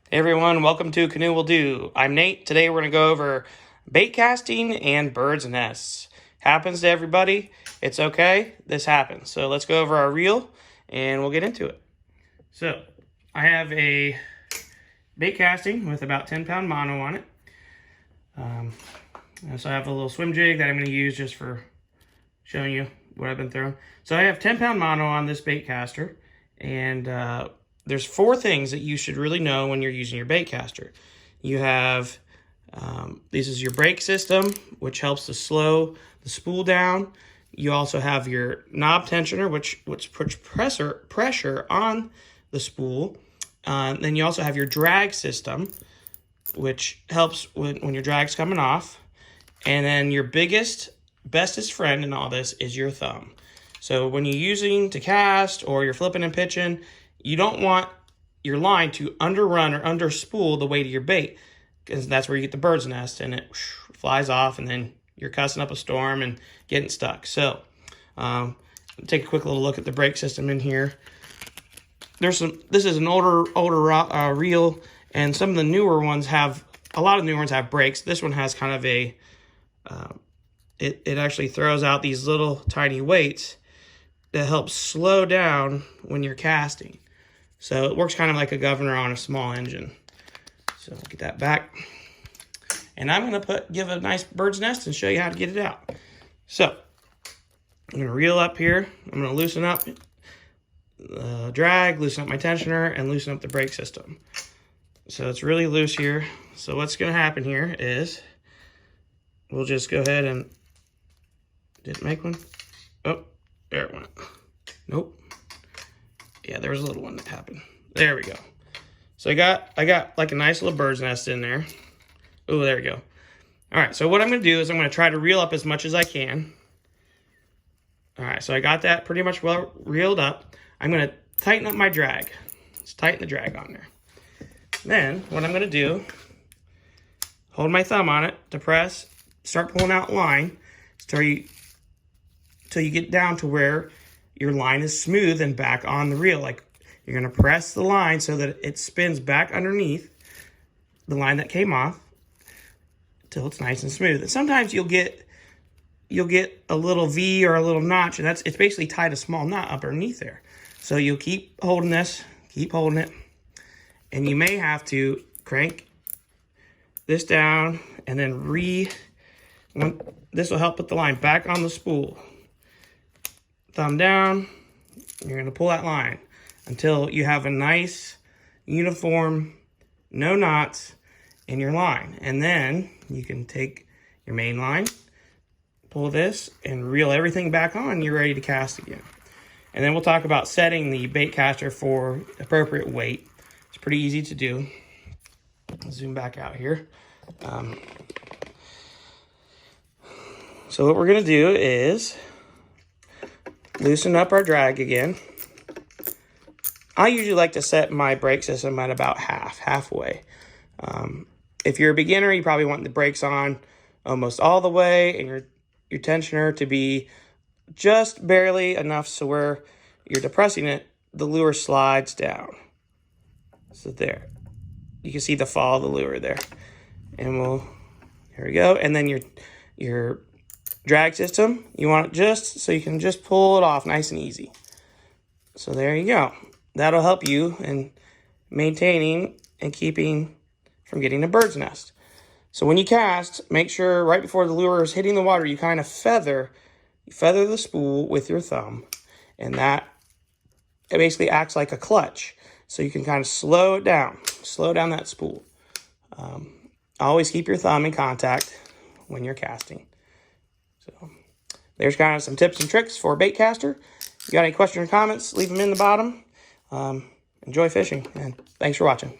Hey everyone, welcome to Canoe Will Do. I'm Nate. Today we're going to go over bait casting and birds' nests. Happens to everybody. It's okay. This happens. So let's go over our reel and we'll get into it. So I have a bait casting with about 10-pound mono on it. So I have a little swim jig that I'm going to use just for showing you what I've been throwing. So I have 10-pound mono on this bait caster, and there's 4 things that you should really know when you're using your bait caster. You have, this is your brake system, which helps to slow the spool down. You also have your knob tensioner, which puts pressure on the spool. Then you also have your drag system, which helps when your drag's coming off. And then your bestest friend in all this is your thumb. So when you're using to cast or you're flipping and pitching, you don't want your line to underrun or underspool the weight of your bait, because that's where you get the bird's nest and it flies off and then you're cussing up a storm and getting stuck. So take a quick little look at the brake system in here. This is an older reel, and some of the newer ones have, a lot of newer ones have brakes. This one has kind of a, it actually throws out these little tiny weights that help slow down when you're casting. So it works kind of like a governor on a small engine. So I'll get that back. And I'm going to give it a nice bird's nest and show you how to get it out. So I'm going to reel up here. I'm going to loosen up drag, loosen up my tensioner, and loosen up the brake system. So it's really loose here. So what's going to happen here is we'll just go ahead and, didn't make one? Oh, there it went. Nope. Yeah, there was a little one that happened. There we go. So I got like a nice little bird's nest in there. Oh, there we go. All right, so what I'm going to do is I'm going to try to reel up as much as I can. All right, so I got that pretty much well reeled up. I'm going to tighten up my drag. Let's tighten the drag on there. Then what I'm going to do, hold my thumb on it to press, start pulling out line till you get down to where your line is smooth and back on the reel. Like, you're going to press the line so that it spins back underneath the line that came off till it's nice and smooth. And sometimes you'll get a little V or a little notch, and it's basically tied a small knot up underneath there. So you'll keep holding this, keep holding it, and you may have to crank this down and then this will help put the line back on the spool. Thumb down, you're going to pull that line until you have a nice, uniform, no knots in your line. And then you can take your main line, pull this, and reel everything back on. You're ready to cast again. And then we'll talk about setting the bait caster for appropriate weight. It's pretty easy to do. I'll zoom back out here. So what we're going to do is loosen up our drag again. I usually like to set my brake system at about halfway. If you're a beginner, you probably want the brakes on almost all the way, and your tensioner to be just barely enough so where you're depressing it, the lure slides down. So there, you can see the fall of the lure there. And here we go. And then your drag system, you want it just so you can just pull it off nice and easy. So there you go. That'll help you in maintaining and keeping from getting a bird's nest. So when you cast, make sure right before the lure is hitting the water, you kind of feather the spool with your thumb, and it basically acts like a clutch. So you can kind of slow down that spool. Always keep your thumb in contact when you're casting. So there's kind of some tips and tricks for a bait caster. If you got any questions or comments, leave them in the bottom. Enjoy fishing, and thanks for watching.